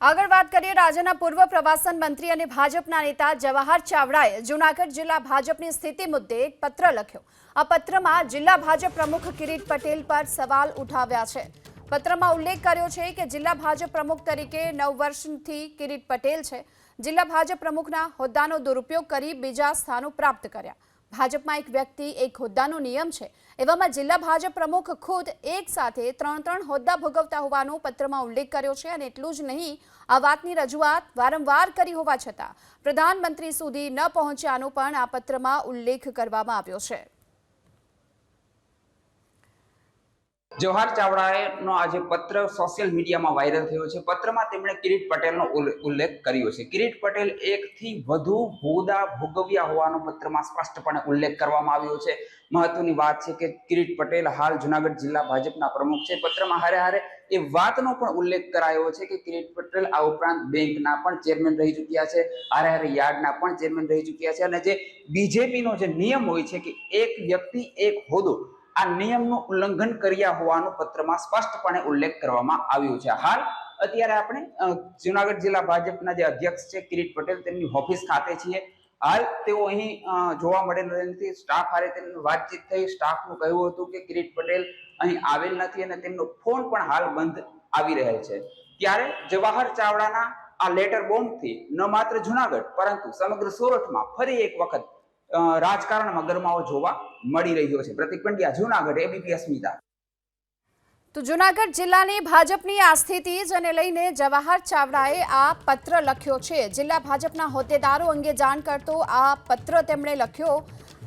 આગળ વાત કરીએ રાજ્યના પૂર્વ પ્રવાસન મંત્રી અને ભાજપના નેતા જવાહર ચાવડાએ જૂનાગઢ જિલ્લા ભાજપની સ્થિતિ મુદ્દે એક પત્ર લખ્યો। આ પત્રમાં જિલ્લા ભાજપ પ્રમુખ કિરીટ પટેલ પર સવાલ ઉઠાવ્યા છે। પત્રમાં ઉલ્લેખ કર્યો છે કે જિલ્લા ભાજપ પ્રમુખ તરીકે 9 વર્ષથી કિરીટ પટેલ છે। જિલ્લા ભાજપ પ્રમુખના હોદ્દાનો દુરુપયોગ કરી બીજા સ્થાનો પ્રાપ્ત કર્યા। ભાજપમાં એક વ્યક્તિ એક હોદ્દાનો નિયમ છે। એવામાં જિલ્લા ભાજપ પ્રમુખ ખુદ એક સાથે ત્રણ હોદ્દા ભોગવતા હોવાનો પત્રમાં ઉલ્લેખ કર્યો છે। અને એટલું જ નહીં, આ વાતની રજૂઆત વારંવાર કરી હોવા છતાં પ્રધાનમંત્રી સુધી ન પહોંચ્યાનો પણ આ પત્રમાં ઉલ્લેખ કરવામાં આવ્યો છે। જવાહર ચાવડાનો આજે પત્ર સોશિયલ મીડિયામાં વાયરલ થયો છે। પત્રમાં તેમણે કિરીટ પટેલનો ઉલ્લેખ કર્યો છે। કિરીટ પટેલ એકથી વધુ હોદ્દા ભોગવ્યા હોવાનો પત્રમાં સ્પષ્ટપણે ઉલ્લેખ કરવામાં આવ્યો છે। મહત્વની વાત છે કે કિરીટ પટેલ હાલ જૂનાગઢ જિલ્લા ભાજપના પ્રમુખ છે। પત્રમાં હારે એ વાતનો પણ ઉલ્લેખ કરાયો છે કે કિરીટ પટેલ આ ઉપરાંત બેંકના પણ ચેરમેન રહી ચૂક્યા છે, હારે યાર્ડના પણ ચેરમેન રહી ચૂક્યા છે। અને જે બીજેપીનો જે નિયમ હોય છે કે એક વ્યક્તિ એક હોદ્દો, આ નિયમનું ઉલ્લંઘન કર્યા હોવાનો પત્રમાં સ્પષ્ટપણે ઉલ્લેખ કરવામાં આવ્યો છે। હાલ અત્યારે આપણે જૂનાગઢ જિલ્લા ભાજપના જે અધ્યક્ષ છે કિરીટ પટેલ, તેમની ઓફિસ ખાતે છીએ। હાલ તેઓ અહીં જોવા મળેલ નથી। સ્ટાફ હારે તેમની વાતચીત થઈ। સ્ટાફનું કહ્યું હતું કે કિરીટ પટેલ અહીં આવેલ નથી અને તેમનો ફોન પણ હાલ બંધ આવી રહેલ છે। ત્યારે જવાહર ચાવડાના આ લેટર બોમ્બથી ન માત્ર જૂનાગઢ પરંતુ સમગ્ર સોરઠમાં ફરી એક વખત રાજકારણમાં ગરમાવો જોવા મળી રહ્યો છે। પ્રતિક પંડ્યા, જૂનાગઢ, એબીપી અસ્મિતા। તો જૂનાગઢ જિલ્લાની ભાજપની આ સ્થિતિ જેને લઈને જવાહર ચાવડાએ આ પત્ર લખ્યો છે। જિલ્લા ભાજપના હોદ્દેદારો અંગે જાણ કરતો આ પત્ર તેમણે લખ્યો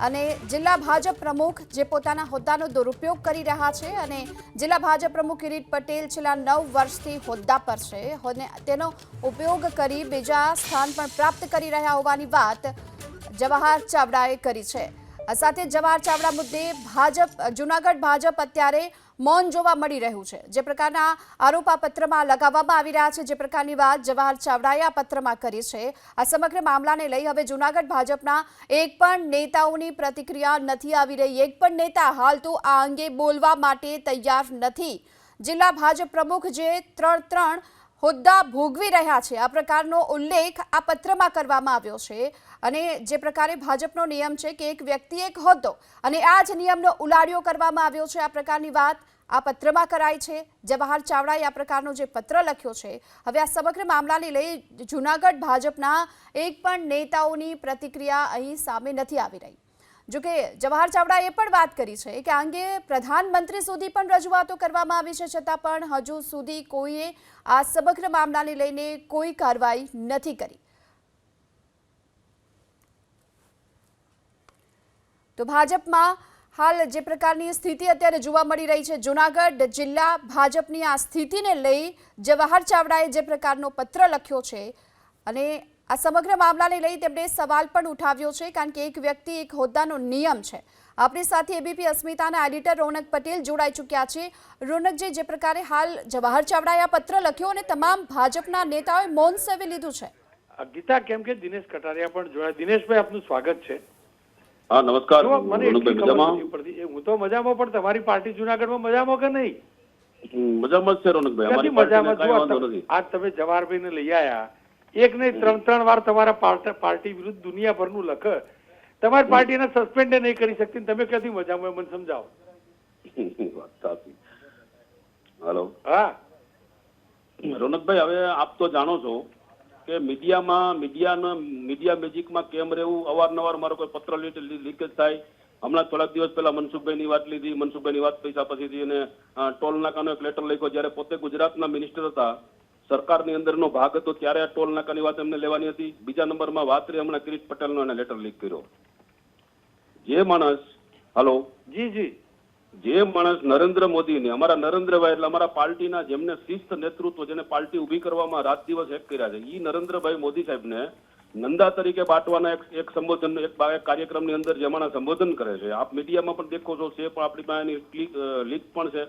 અને જિલ્લા ભાજપ પ્રમુખ જે પોતાના હોદ્દાનો દુરુપયોગ કરી રહ્યા છે અને જિલ્લા ભાજપ પ્રમુખ કિરીટ પટેલ છેલ્લા 9 વર્ષથી હોદ્દા પર છે અને તેનો ઉપયોગ કરી બીજા સ્થાન પણ પ્રાપ્ત કરી રહ્યા હોવાની વાત જવાહર ચાવડાએ કરી છે। આ સાથે જવાહર ચાવડા મુદ્દે જૂનાગઢ ભાજપ અત્યારે મૌન જોવા મળી રહ્યું છે। જે પ્રકારના આરોપ આ પત્રમાં લગાવવામાં આવી રહ્યા છે, જે પ્રકારની વાત જવાહર ચાવડાએ આ પત્રમાં કરી છે, આ સમગ્ર મામલાને લઈ હવે જૂનાગઢ ભાજપના એક પણ નેતાઓની પ્રતિક્રિયા નથી આવી રહી। એક પણ નેતા હાલ તો આ અંગે બોલવા માટે તૈયાર નથી। જિલ્લા ભાજપ પ્રમુખ જે ત્રણ હોદ્દા ભોગવી રહ્યા છે, આ પ્રકારનો ઉલ્લેખ આ પત્રમાં કરવામાં આવ્યો છે। અને જે પ્રકારે ભાજપનો નિયમ છે કે એક વ્યક્તિ એક હોદ્દો અને આ જ નિયમનો ઉલાડિયો કરવામાં આવ્યો છે, આ પ્રકારની વાત આ પત્રમાં કરાઈ છે। જવાહર ચાવડાએ આ પ્રકારનો જે પત્ર લખ્યો છે, હવે આ સમગ્ર મામલાને લઈ જૂનાગઢ ભાજપના એક પણ નેતાઓની પ્રતિક્રિયા અહીં સામે નથી આવી રહી। જોકે જવાહર ચાવડાએ પણ વાત કરી છે કે આ અંગે પ્રધાનમંત્રી સુધી પણ રજૂઆતો કરવામાં આવી છે, છતાં પણ હજુ સુધી કોઈએ આ સમગ્ર મામલાને લઈને કોઈ કાર્યવાહી નથી કરી। તો ભાજપમાં હાલ જે પ્રકારની સ્થિતિ અત્યારે જોવા મળી રહી છે, જૂનાગઢ જિલ્લા ભાજપની આ સ્થિતિને લઈ જવાહર ચાવડાએ જે પ્રકારનો પત્ર લખ્યો છે અને આ સમગ્ર મામલાને લઈ તેમણે સવાલ પણ ઉઠાવ્યો છે, કારણ કે એક વ્યક્તિ એક હોદ્દાનો નિયમ છે। આપણી સાથે એબીપી અસ્મિતાના એડિટર રોનક પટેલ જોડાઈ ચૂક્યા છે। રોનકજી, જે પ્રકારે હાલ જવાહર ચાવડાએ આ પત્ર લખ્યો અને તમામ ભાજપના નેતાઓએ મૌન સેવી લીધું છે। ગીતા, કેમ કે દિનેશ કટારિયા પણ જોડાય। દિનેશભાઈ, આપનું સ્વાગત છે। હા, નમસ્કાર। મને એટલી ખબર નથી પડતી, હું તો મજામાં, પણ તમારી પાર્ટી જૂનાગઢમાં મજામાં કે નહીં? મજામાં છે રોનકભાઈ, અમારી પાર્ટીને કાંઈ વાંધો નથી। આજ તમે જવાહરભાઈને લઈ આયા, એક નહીં ત્રણ વાર તમારા પાર્ટી વિરુદ્ધ દુનિયાભરનું લખ, તમારી પાર્ટીને સસ્પેન્ડ નહીં કરી શકતી, તમે ક્યાંથી મજામાં, મને સમજાવો। હાલો, હા રોનકભાઈ, હવે આપ તો જાણો છો કે મીડિયા મેજિકમાં કેમ રહેવું। અવારનવાર મારો કોઈ પત્ર લીકેજ થાય। હમણાં થોડાક દિવસ પહેલા મનસુખભાઈની વાત લીધી, મનસુખભાઈની વાત પૈસા પછીથી એને ટોલ નાકાનો એક લેટર લખ્યો, જ્યારે પોતે ગુજરાતના મિનિસ્ટર હતા, સરકારની અંદરનો ભાગ હતો, ત્યારે આ ટોલ નાકાની વાત એમને લેવાની હતી। બીજા નંબરમાં વાત રહી હમણાં કિરીટ પટેલનો એને લેટર લીક કર્યો। જે માણસ, હાલો જી, જે માણસ નરેન્દ્ર મોદીને, અમારા નરેન્દ્રભાઈ એટલે અમારા પાર્ટીના જેમને શિસ્ત નેતૃત્વ, જેને પાર્ટી ઉભી કરવામાં રાત દિવસ એક કર્યા છે, એ નરેન્દ્રભાઈ મોદી સાહેબને નંદા તરીકે બાંટવાના એક સંબોધન, એક કાર્યક્રમની અંદર જે માણસ સંબોધન કરે છે, આપ મીડિયામાં પણ દેખો છો, છે પણ આપણી પાસેની લીક પણ છે।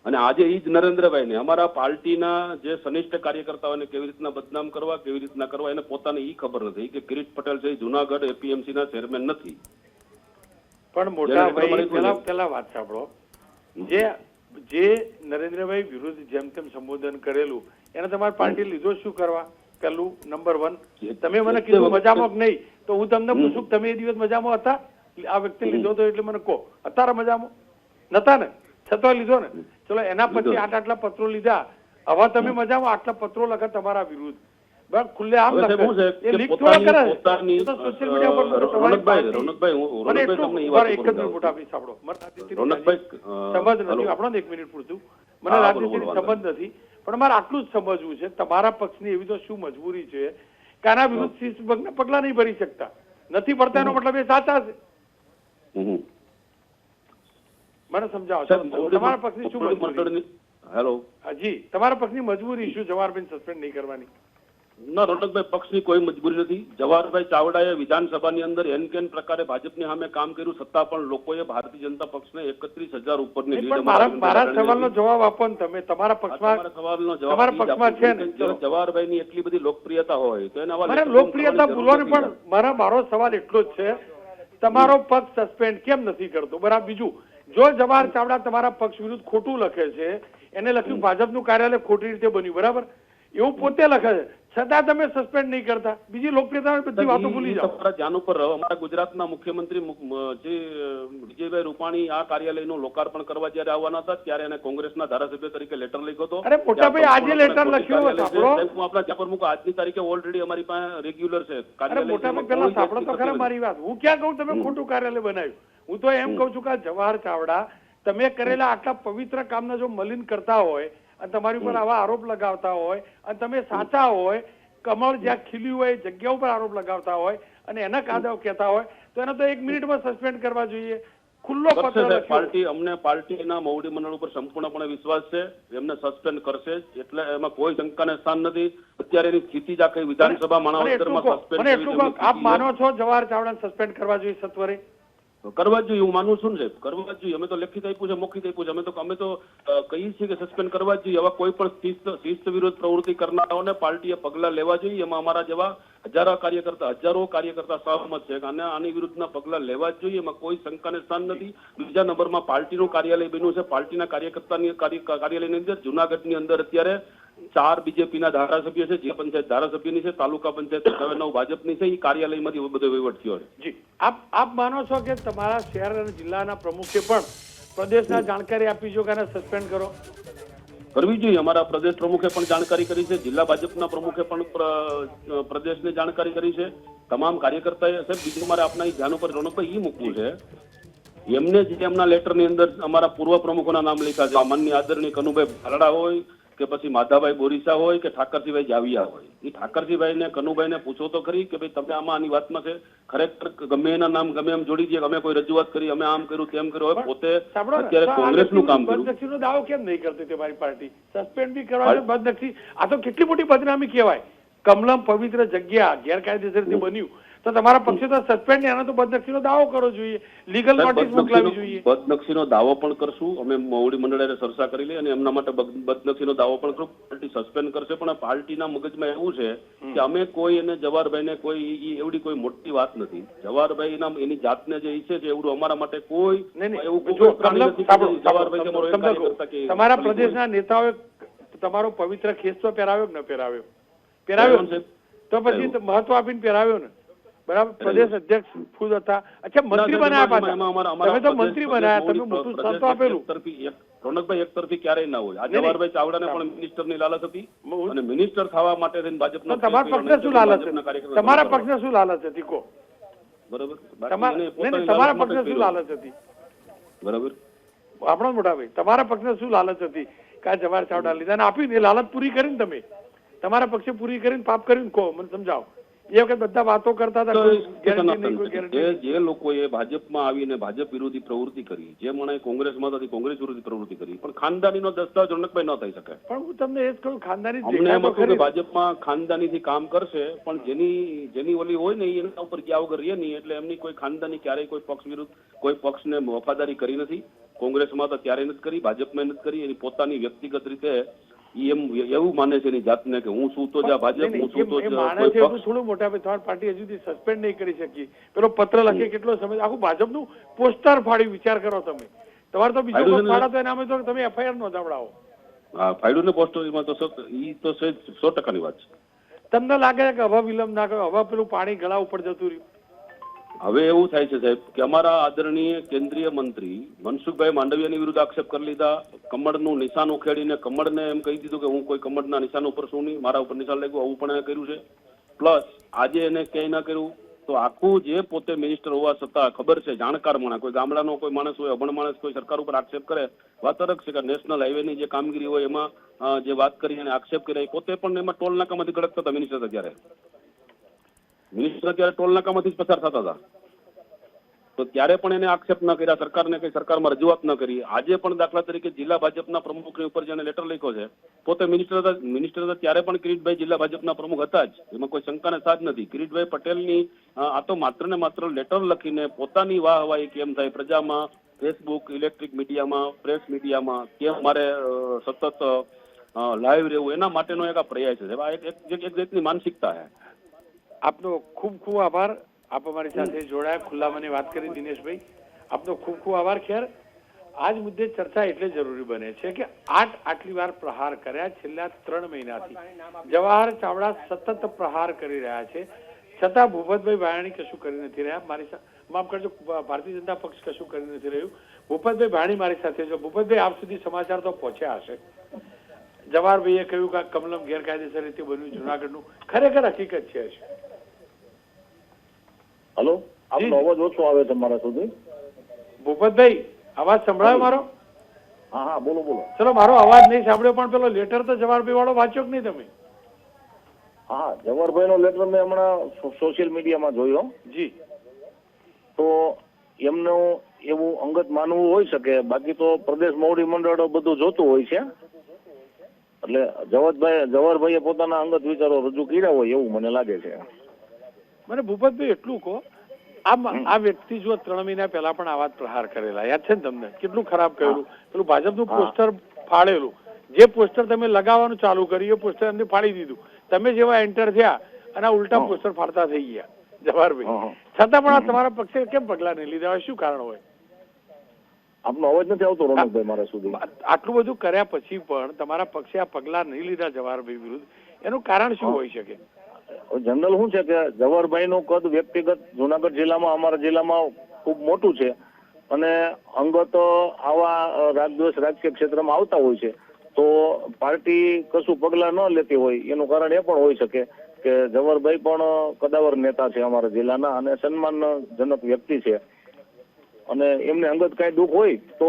અને આજે એ જ નરેન્દ્રભાઈને અમારા પાર્ટીના જે સનિષ્ઠ કાર્યકર્તાઓને કેવી રીતના બદનામ કરવા, કેવી રીતના કરવા, એને પોતાને એ ખબર નથી કે કિરીટ પટેલ છે જૂનાગઢ એપીએમસી ના ચેરમેન નથી। પણ મોટા ભાઈ, પેલા વાત સાંભળો, જે જે નરેન્દ્રભાઈ વિરુદ્ધ જેમ તેમ સંબોધન કરેલું એને તમારી પાર્ટી લીધો શું કરવા? પેલું નંબર 1, તમે મને કીધું મજામાં કે નહીં, તો હું તમને પૂછું કે તમે એ દિવસ મજામાં હતા? આ વ્યક્તિ લીધો તો એટલે મને કહો, અત્યારે મજામાં નતા ને? છતાં લીધો ને? ચલો એના પછી આટલા પત્રો લીધા, હવે તમે મજામાં આટલા પત્રો લખે તમારા વિરુદ્ધ, બરાબર? ખુલ્લે આમ લખે, એ લીક થોડા કરે તો સોશિયલ મીડિયા પર તમારી પાર્ટી એક જ મિનિટ આપી સાંભળો, મને સંબંધ નથી, આપણો 1 મિનિટ પૂરતું, મને રાજનીતિથી સંબંધ નથી, પણ મારે આટલું જ સમજવું છે તમારા પક્ષની એવી તો શું મજબૂરી છે કે આના વિરુદ્ધ શિસ્તભંગના પગલા નહીં ભરી શકતા? નથી ભરતા એનો મતલબ એ સાચા છે? મને સમજાવો તમારા પક્ષની શું મજબૂરી? હેલો જી, તમારા પક્ષની મજબૂરી શું જવાહરભાઈ સસ્પેન્ડ નહીં કરવાની? ના, રોનકભાઈ, પક્ષની કોઈ મજબૂરી નથી. જવાહરભાઈ ચાવડાએ વિધાનસભાની અંદર એન કેન પ્રકારે ભાજપની સામે કામ કર્યું, છતાં પણ લોકોએ ભારતીય જનતા પક્ષને 31,000 ઉપરની લીડ. મારા સવાલનો જવાબ આપો ને તમે. તમારા પક્ષમાં સવાલનો જવાબ તમારા પક્ષમાં છે ને જવાહરભાઈની એટલી બધી લોકપ્રિયતા હોય તો એના મારે લોકપ્રિયતા ભૂલવાની, પણ મારો સવાલ એટલો જ છે, તમારો પક્ષ સસ્પેન્ડ કેમ નથી કરતો? બરાબર. બીજું, જો જવાહર ચાવડા તમારા પક્ષ વિરુદ્ધ ખોટું લખે છે, એને લખ્યું ભાજપનું કાર્યાલય ખોટી રીતે બન્યું, બરાબર, એવું પોતે લખે છે, છતાં તમે સસ્પેન્ડ નહીં કરતા? બીજી લોકપ્રિયતા બધી વાતો ભૂલી જાઓ. તમારા ધ્યાન ઉપર રહો, અમારા ગુજરાતના મુખ્યમંત્રી જે વિજયભાઈ રૂપાણી આ કાર્યાલયનું લોકાર્પણ કરવા જયારે આવવાના હતા ત્યારે એને કોંગ્રેસના ધારાસભ્ય તરીકે લેટર લખ્યો હતો. અરે મોટાભાઈ, આજે લેટર લખ્યો હતો, સાંભળો. હું આપણા ત્યાં પ્રમુખ આજની તારીખે ઓલરેડી અમારી પાસે રેગ્યુલર છે કાર્યાલય. મોટાભાઈ પેલા સાંભળો તો ખરા મારી વાત. હું ક્યાં કહું તમે ખોટું કાર્યાલય બનાવ્યું? હું તો એમ કહું છું કે જવાહર ચાવડા તમે કરેલા આટલા પવિત્ર કામને જો મલિન કરતા હોય અને તમારી ઉપર આવા આરોપ લગાવતા હોય અને તમે સાચા હોય, કમળ જ્યાં ખીલ્યું હોય જગ્યા ઉપર આરોપ લગાવતા હોય અને એના કાદવ કહેતા હોય તો એને તો 1 મિનિટમાં સસ્પેન્ડ કરવા જોઈએ. ખુલ્લો પત્ર લખ્યો. પાર્ટી, અમને પાર્ટીના મોવડી મંડળ ઉપર સંપૂર્ણપણે વિશ્વાસ છે, એમને સસ્પેન્ડ કરશે જ, એટલે એમાં કોઈ શંકાને સ્થાન નથી. અત્યારે એની સ્થિતિ જ આખી વિધાનસભા માણાવદરમાં સસ્પેન્ડ એટલું આપ માનો છો જવાહર ચાવડાને સસ્પેન્ડ કરવા જોઈએ સત્વરે? કરવા જ જોઈએ, હું માનું છું ને, કરવા જ જોઈએ. અમે તો લેખિત આપ્યું છે, મૌખિક આપ્યું છે, અમે તો કહીએ છીએ કે સસ્પેન્ડ કરવા જ જોઈએ. હવે કોઈ પણ શિસ્ત વિરોધ પ્રવૃત્તિ કરનારાઓને પાર્ટીએ પગલા લેવા જોઈએ. એમાં અમારા જેવા હજારો કાર્યકર્તા સહમત છે અને આની વિરુદ્ધના પગલા લેવા જ જોઈએ. એમાં કોઈ શંકાને સ્થાન નથી. બીજા નંબરમાં પાર્ટીનું કાર્યાલય બન્યું છે. પાર્ટીના કાર્યાલયની અંદર જુનાગઢની અંદર અત્યારે 4 બીજેપીના ધારાસભ્ય છે, જે પંચાયત ધારાસભ્યની છે, તાલુકા પંચાયત 9 ભાજપની છે. એ કાર્યાલયમાંથી બધો વહીવટ થયો છે. જી, આપ માનો છો કે તમારા શહેર અને જિલ્લાના પ્રમુખે પણ પ્રદેશના જાણકારી આપી છે કે આને સસ્પેન્ડ કરો? કરવી જોઈએ. અમારા પ્રદેશ પ્રમુખે પણ જાણકારી કરી છે, જિલ્લા ભાજપના પ્રમુખે પણ પ્રદેશને જાણકારી કરી છે, તમામ કાર્યકર્તાએ. સાહેબ, બીજું મારે આપના ધ્યાન ઉપર રોનકભાઈ એ મૂકવું છે, એમને જે એમના લેટરની અંદર અમારા પૂર્વ પ્રમુખોના નામ લખ્યા છે, માનનીય આદરણીય કનુભાઈ ભાલડા હોય કે પછી માધાભાઈ બોરીસા હોય કે ઠાકરસિંહભાઈ જાવિયા હોય, એ ઠાકરસિંહભાઈને કનુભાઈને પૂછો તો ખરી કે ભાઈ તમે આમાં આની વાતમાં છે ખરેખર ગમે એના નામ ગમે એમ જોડી દે, અમે કોઈ રજૂઆત કરી, અમે આમ કર્યું તેમ કર્યું. હવે પોતે અત્યારે કોંગ્રેસનું કામ કર્યું. બદનક્ષીનો દાવો કેમ નહીં કરતી તમારી પાર્ટી? સસ્પેન્ડ બી કરવા છે, બદનક્ષી. આ તો કેટલી મોટી બદનામી કહેવાય. કમલમ પવિત્ર જગ્યા ગેરકાયદેસરથી બન્યું તો તમારા પક્ષે તો સસ્પેન્ડ એનો તો બદનક્ષીનો દાવો કરવો જોઈએ, લીગલ નોટિસ મોકલાવી જોઈએ. બદનક્ષીનો દાવો પણ કરશું અમે, મોવડી મંડળે ચર્ચા કરી લઈ અને એમના માટે બદનક્ષીનો દાવો પણ કરશું. પાર્ટી સસ્પેન્ડ કરશે, પણ પાર્ટીના મગજમાં એવું છે કે અમે કોઈ એને જવાહરભાઈને કોઈ એવડી કોઈ મોટી વાત નથી. જવાહરભાઈ એની જાતને જે ઈચ્છે છે એવડું અમારા માટે કોઈ તમારા પ્રદેશના નેતાઓએ તમારો પવિત્ર ખેસ તો પહેરાવ્યો કે ન પહેરાવ્યો? પહેરાવ્યો છે. તો પછી મહત્વ આપીને પહેરાવ્યો ને, બરાબર? પ્રદેશ અધ્યક્ષ ખુદ હતા. અચ્છા, મંત્રી બનાયા પાછા. તમે તો મંત્રી બનાયા, તમે મોટું સ્થાન તો આપેલું. રોનકભાઈ, એક તરફી ક્યારેય ના હોય. આ જવાહરભાઈ ચાવડાને પણ મિનિસ્ટરની લાલચ હતી અને મિનિસ્ટર થવા માટે ભાજપના તમારા પક્ષને શું લાલચ હતી? તમારા પક્ષને શું લાલચ હતી કહો? બરાબર, તમારા પક્ષને શું લાલચ હતી? બરાબર, આપણો મોટા ભાઈ, તમારા પક્ષને શું લાલચ હતી કે આ જવાહર ચાવડા લીધા અને આપીને એ લાલચ પૂરી કરીને તમે તમારા પક્ષે પૂરી કરીને પાપ કરીને કહો, મને સમજાવો. એ વખત બધા વાતો કરતા હતા, જે લોકોએ ભાજપમાં આવીને ભાજપ વિરોધી પ્રવૃત્તિ કરી, જે મને કોંગ્રેસમાં હતી કોંગ્રેસ વિરોધી પ્રવૃત્તિ કરી, પણ ખાનદાનીનો દસ્તાવેજ રોનકભાઈ ન થઈ શકે. પણ હું તમને એ જ કહું, ખાનદાની અમને એમ હતું કે ભાજપમાં ખાનદાનીથી કામ કરશે, પણ જેની ઓલી હોય ને એના ઉપર ગયા વગર રહે નહીં. એટલે એમની કોઈ ખાનદાની ક્યારેય કોઈ પક્ષ વિરુદ્ધ કોઈ પક્ષને વફાદારી કરી નથી. કોંગ્રેસમાં તો ત્યારે નથી કરી, ભાજપમાં નથી કરી. એની પોતાની વ્યક્તિગત રીતે એવું માને છે એની જાતને કે હું શું તો ભાજપ, હું શું તો થોડું મોટા ભાઈ તમારી પાર્ટી હજુ સુધી સસ્પેન્ડ નહીં કરી શકી. પેલો પત્ર લખે કેટલો સમય, આખું ભાજપનું પોસ્ટર ફાડી વિચાર કરો તમે. તમારે તો બીજો ફાયદો કોઈ છે ને? ફાળા તો એનામાં તો તમે FIR નોંધાવડાવો. હા, ફાયદો ને પોસ્ટ એમાં તો ઈ તો 100%ની વાત છે. તમને લાગે છે કે હવે વિલંબ ના કર્યો, હવે પેલું પાણી ગળા ઉપર જતું રહ્યું? હવે એવું થાય છે સાહેબ કે અમારા આદરણીય કેન્દ્રીય મંત્રી મનસુખભાઈ માંડવિયાની વિરુદ્ધ આક્ષેપ કરી લીધા, કમળનું નિશાન ઉખેડીને કમળને એમ કહી દીધું કે હું કોઈ કમળના નિશાન ઉપર છું નહીં, મારા ઉપર નિશાન લાગ્યું, આવું પણ એને કર્યું છે. પ્લસ આજે એને ક્યાંય ના કર્યું તો આખું જે પોતે મિનિસ્ટર હોવા છતાં ખબર છે, જાણકાર માણસ, કોઈ ગામડાનો કોઈ માણસ હોય, અભણ માણસ કોઈ સરકાર ઉપર આક્ષેપ કરે, વાત અલગ છે કે નેશનલ હાઈવેની જે કામગીરી હોય એમાં જે વાત કરી અને આક્ષેપ કર્યા, એ પોતે પણ એમાં ટોલ નાકામાંથી ગળકતા હતા મિનિસ્ટર અત્યારે ટોલ નાકામાંથી જ પસાર થતા હતા. તો ત્યારે પણ એને આક્ષેપ ન કર્યા, સરકારને કઈ સરકારમાં રજૂઆત ન કરી. આજે પણ દાખલા તરીકે જિલ્લા ભાજપના પ્રમુખની ઉપર જેને લેટર લખ્યો છે, પોતે મિનિસ્ટર હતા ત્યારે પણ કિરીટભાઈ જિલ્લા ભાજપના પ્રમુખ હતા જ, એમાં કોઈ શંકાને સાથ નથી. કિરીટભાઈ પટેલની આ તો માત્ર ને માત્ર લેટર લખીને પોતાની વાહવાહી કેમ થાય પ્રજામાં, ફેસબુક, ઇલેક્ટ્રિક મીડિયામાં, પ્રેસ મીડિયામાં કેમ મારે સતત લાઈવ રહેવું, એના માટેનો એક આ પ્રયાસ છે. આ એક જાતની માનસિકતા છે. આપનો ખૂબ ખૂબ આભાર. આપ અમારી સાથે જોડાયા, ખુલ્લા મને વાત કરી દિનેશભાઈ, આપનો ખૂબ ખૂબ આભાર. ખેર, આજ મુદ્દે ચર્ચા એટલે જરૂરી બને છે કે આટલી વાર પ્રહાર કર્યા છેલ્લા 3 મહિનાથી જવાહર ચાવડા સતત પ્રહાર કરી રહ્યા છે, છતાં ભૂપતભાઈ ભાયાણી કશું કરી નથી રહ્યા. મારી માફ કરજો, ભારતીય જનતા પક્ષ કશું કરી નથી રહ્યું. ભૂપતભાઈ ભાયાણી મારી સાથે છે. ભૂપતભાઈ, આપ સુધી સમાચાર તો પહોંચ્યા હશે. જવાહરભાઈએ કહ્યું કે કમલમ ગેરકાયદેસર રીતે બન્યું જુનાગઢનું, ખરેખર હકીકત છે? હેલો, આપનો અવાજ ઓછો આવે છે મારા સુધી. ભૂપતભાઈ, અવાજ સંભળાયો મારો? હા હા, બોલો બોલો. ચલો, મારો અવાજ નહીં સાંભળ્યો, પણ પેલો લેટર તો જવાહરભાઈ વાળો વાંચ્યો કે નહીં તમે? હા, જવાહરભાઈ નો લેટર મેં હમણાં સોશિયલ મીડિયામાં જોયો. જી. તો એમનું એવું અંગત માનવું હોઈ શકે, બાકી તો પ્રદેશ મોવડી મંડળ બધું જોતું હોય છે. એટલે જવાહરભાઈએ પોતાના અંગત વિચારો રજૂ કર્યા હોય એવું મને લાગે છે. મને ભૂપતભાઈ એટલું કહો, આ વ્યક્તિ જો 3 મહિના પહેલા પણ આવા પ્રહાર કરેલા, યાદ છે ને તમને? કેટલું ખરાબ કરેલું, પેલું ભાજપનું પોસ્ટર ફાડેલું, જે પોસ્ટર તમે લગાવવાનું ચાલુ કર્યું એ પોસ્ટર એમને ફાડી દીધું. તમે જેવા એન્ટર થયા અને આ ઉલટા પોસ્ટર ફાડતા થઈ ગયા જવાહરભાઈ, છતાં પણ આ તમારા પક્ષે કેમ પગલા નહીં લીધા હોય? શું કારણ હોય? આપનો અવાજ નથી આવતો રોનકભાઈ મારા સુધી. આટલું બધું કર્યા પછી પણ તમારા પક્ષે આ પગલા નહીં લીધા જવાહરભાઈ વિરુદ્ધ, એનું કારણ શું હોઈ શકે? જનરલ શું છે કે જવાહરભાઈ નું કદ વ્યક્તિગત જુનાગઢ જિલ્લામાં, અમારા જિલ્લામાં ખૂબ મોટું છે, અને અંગત આવા રાગદ્વેષ રાજકીય ક્ષેત્રમાં આવતા હોય છે, તો પાર્ટી કશું પગલા ન લેતી હોય એનું કારણ એ પણ હોઈ શકે કે જવાહરભાઈ પણ કદાવર નેતા છે અમારા જિલ્લાના, અને સન્માનજનક વ્યક્તિ છે, અને એમને અંગત કઈ દુઃખ હોય તો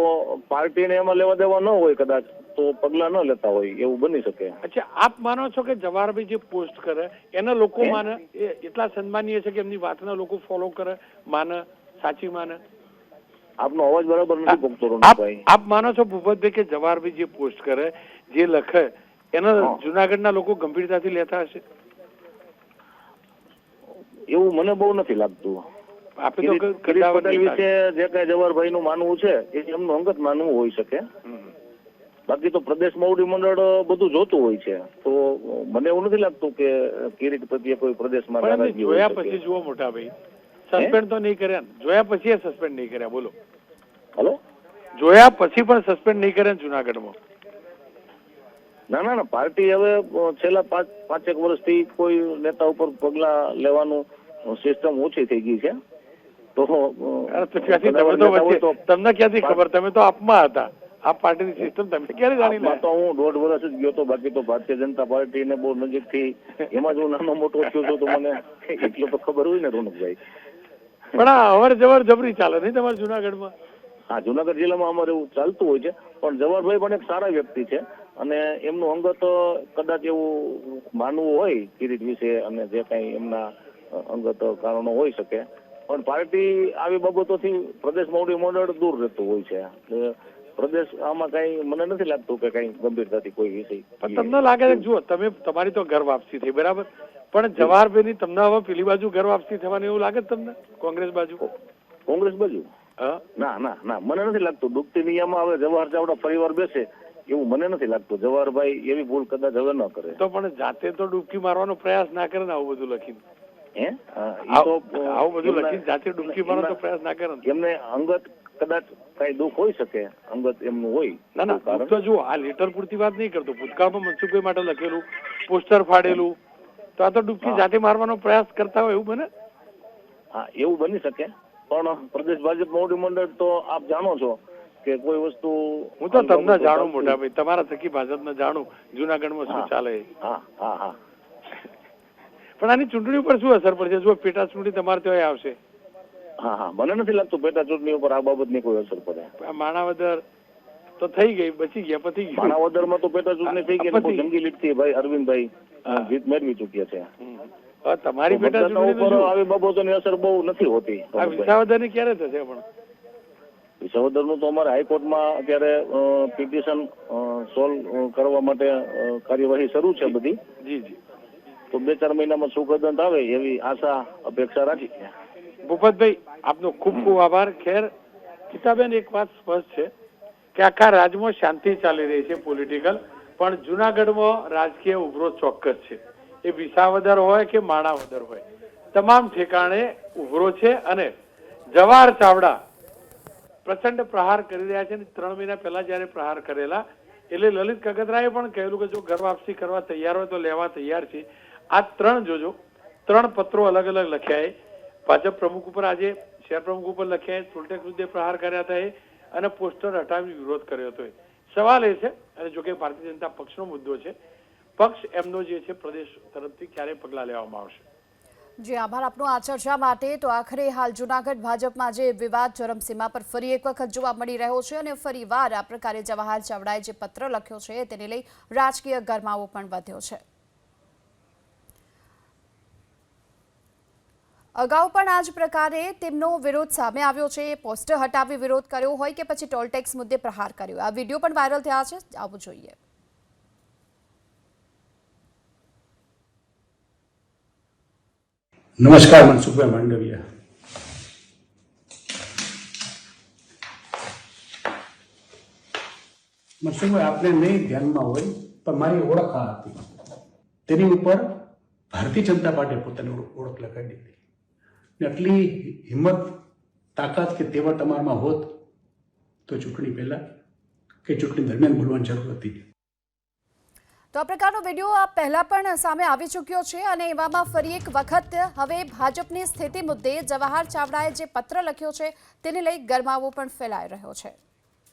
પાર્ટીને એમાં લેવા દેવા ન હોય, કદાચ તો પગલા ન લેતા હોય એવું બની શકે. અચ્છા, આપ માનો છો કે જવાહરભાઈ જે પોસ્ટ કરે એના લોકો માને એટલા સન્માનીય છે કે એમની વાતના લોકો ફોલો કરે, માને, સાચી માને? આપનો અવાજ બરાબર નથી પહોંચતો રોનકભાઈ. આપ માનો છો ભૂપતભાઈ કે જવાહરભાઈ જે પોસ્ટ કરે, જે લખે, એના જુનાગઢના લોકો ગંભીરતાથી લેતા હશે? એવું મને બહુ નથી લાગતું. આપે તો કિરીટ પટેલ વિશે જે કઈ જવાહરભાઈ નું માનવું છે એ એમનું અંગત માનવું હોઈ શકે, બાકી તો પ્રદેશ મોવડી મંડળ બધું જોતું હોય છે, તો મને એવું નથી લાગતું કે કિરીટ પ્રત્યે કોઈ પ્રદેશમાં નારાજગી હોય. જોયા પછી જુઓ મોટા ભાઈ, સસ્પેન્ડ તો નહીં કર્યા, જોયા પછી સસ્પેન્ડ નહીં કર્યા, બોલો. હેલો, જોયા પછી પણ સસ્પેન્ડ નહીં કર્યા જુનાગઢમાં? ના ના ના, પાર્ટી હવે છેલ્લા 5-5 વર્ષથી કોઈ નેતા ઉપર પગલા લેવાનું સિસ્ટમ ઓછી થઈ ગઈ છે. તો તમને ક્યાંથી ખબર? તમે તો આપમાં હતા, આ પાર્ટીની સિસ્ટમ તમે ક્યારે જાણી લે? તો હું 1.5 વર્ષ જ ગયો હતો, બાકી તો ભારતીય જનતા પાર્ટી ને બહુ નજીકથી એમાં જ હું નાનો મોટો થયો છું, તો મને એટલો તો ખબર હોય ને રોનકભાઈ. પણ આ અવર જવર જબરી ચાલે નહીં તમારે જુનાગઢમાં? હા, જુનાગઢ જિલ્લામાં અમારે એવું ચાલતું હોય છે, પણ જવાહરભાઈ પણ એક સારા વ્યક્તિ છે, અને એમનું અંગત કદાચ એવું માનવું હોય કિરીટ વિશે, અને જે કઈ એમના અંગત કારણો હોઈ શકે, પણ પાર્ટી આવી બાબતોથી પ્રદેશ મોવડી મંડળ દૂર રહેતું હોય છે. પ્રદેશ આમાં કઈ મને નથી લાગતું કે કઈ ગંભીરતાથી કોઈ વિષય. પણ તમને લાગે છે, જુઓ તમે, તમારી તો ઘર વાપસી થઈ બરાબર, પણ જવાહરભાઈ ની તમને હવે પેલી બાજુ ઘર વાપસી થવાની એવું લાગે તમને? કોંગ્રેસ બાજુ? કોંગ્રેસ બાજુ? ના ના ના, મને નથી લાગતું. ડૂબતી નિયામાં હવે જવાહર ચાવડા ફરીવાર બેસે એવું મને નથી લાગતું. જવાહરભાઈ એવી ભૂલ કદાચ હવે ન કરે. તો પણ જાતે તો ડૂબકી મારવાનો પ્રયાસ ના કરે ને, આવું બધું લખીને? આવું બધું લખીને જાતે ડૂબકી મારવાનો પ્રયાસ ના કરે? એમને અંગત કદાચ કઈ દુઃખ હોઈ શકે, અંગત એમનું હોય. ના ના, કારણ તો જુઓ, આ લેટર પૂરતી વાત નહીં કરતો. ભૂતકાળમાં મનસુખભાઈ માટે લખેલું, પોસ્ટર ફાડેલું, તો આ તો ડૂબકી જાતે મારવાનો પ્રયાસ કરતા હોય એવું બને. હા, એવું બની શકે, પણ પ્રદેશ ભાજપ મોવડી મંડળ તો આપ જાણો છો કે કોઈ વસ્તુ હું તો તમને જાણું મોટા ભાઈ, તમારા થકી ભાજપને જાણું, જુનાગઢમાં શું ચાલે. હા હા હા. પણ આની ચૂંટણી ઉપર શું અસર પડશે? જો પેટા ચૂંટણી તમારે ત્યાં આવશે. હા હા, મને નથી લાગતું પેટા ચૂંટણી ઉપર આ બાબતની કોઈ અસર પડે. આ માણાવદર તો થઈ ગઈ, બચી ગયા, પતી ગયું. માણાવદરમાં તો પેટા ચૂંટણી થઈ ગઈ, બહુ જંગી લીડથી ભાઈ અરવિંદભાઈ જીત મેળવી ચૂક્યા છે. તમારી પેટા ચૂંટણી આવી બાબતોની અસર બહુ નથી હોતી. આ વિસાવદરની ક્યારે થશે? પણ વિસાવદરનું તો અમારે હાઈકોર્ટમાં અત્યારે પિટિશન સોલ્વ કરવા માટે કાર્યવાહી શરૂ છે બધી. જી જી, તો 2-4 મહિનામાં સુગંધ આવે એવી આશા અપેક્ષા રાખી છે. ભૂપતભાઈ, આપનો ખૂબ ખૂબ આભાર. ખેર ગીતાબેન, એક વાત સ્પષ્ટ છે કે આખા રાજ્યમાં શાંતિ ચાલી રહી છે પોલિટિકલ, પણ જુનાગઢમાં રાજકીય ઉભરો ચોક્કસ છે. એ વિસાવદર હોય કે માણાવદર હોય, તમામ ઠેકાણે ઉભરો છે. અને જવાહર ચાવડા પ્રચંડ પ્રહાર કરી રહ્યા છે. 3 મહિના પહેલા જયારે પ્રહાર કરેલા, એટલે લલિત કગથરાએ પણ કહેલું કે જો ઘર વાપસી કરવા તૈયાર હોય તો લેવા તૈયાર છે. આ 3 જોજો, 3 પત્રો અલગ અલગ લખ્યા. ભાજપ પ્રમુખ ઉપર, આજે શહેર પ્રમુખ ઉપર લખ્યા, ટોલટેક્સ મુદ્દે પ્રહાર કર્યા હતા અને પોસ્ટર હટાવી વિરોધ કર્યો હતો. સવાલ એ છે, અને જો કે ભારતીય જનતા પક્ષનો મુદ્દો છે, પક્ષ એમનો જે છે પ્રદેશ તરફથી ક્યારે પગલાં લેવામાં આવશે. જી આભાર આપનો આ ચર્ચા માટે. તો આખરે હાલ જૂનાગઢ ભાજપમાં જે વિવાદ ચરમસીમા પર ફરી એક વખત જોવા મળી રહ્યો છે અને ફરીવાર આ પ્રકારે જવાહર ચાવડાએ જે પત્ર લખ્યો છે તેને લઈ રાજકીય ગરમાવો પણ વધ્યો છે. અગાઉ પણ આ જ પ્રકારે તેમનો વિરોધ સામે આવ્યો છે. પોસ્ટર હટાવી વિરોધ કર્યો હોય કે પછી ટોલટેક્સ મુદ્દે પ્રહાર કર્યો, આ વિડીયો પણ વાયરલ થયા છે. આવું જોઈએ. નમસ્કાર, મનસુખભાઈ માંડવિયા. મનસુખભાઈ, આપને નહીં ધ્યાનમાં હોય પણ મારી ઓળખ આ હતી. તેની ઉપર ભારતીય જનતા પાર્ટીએ પોતાની ઓળખ લગાડી હતી. આટલી હિંમત, તાકાત કે તેવા તમારામાં હોત તો ચૂંટણી પહેલા કે ચૂંટણી દરમિયાન બોલવાની જરૂર હતી. તો આ પ્રકારનો વિડીયો પહેલા પણ સામે આવી ચૂક્યો છે અને એવામાં ફરી એક વખત હવે ભાજપની સ્થિતિ મુદ્દે જવાહર ચાવડાએ જે પત્ર લખ્યો છે તેને લઈ ગરમાવો પણ ફેલાઈ રહ્યો છે.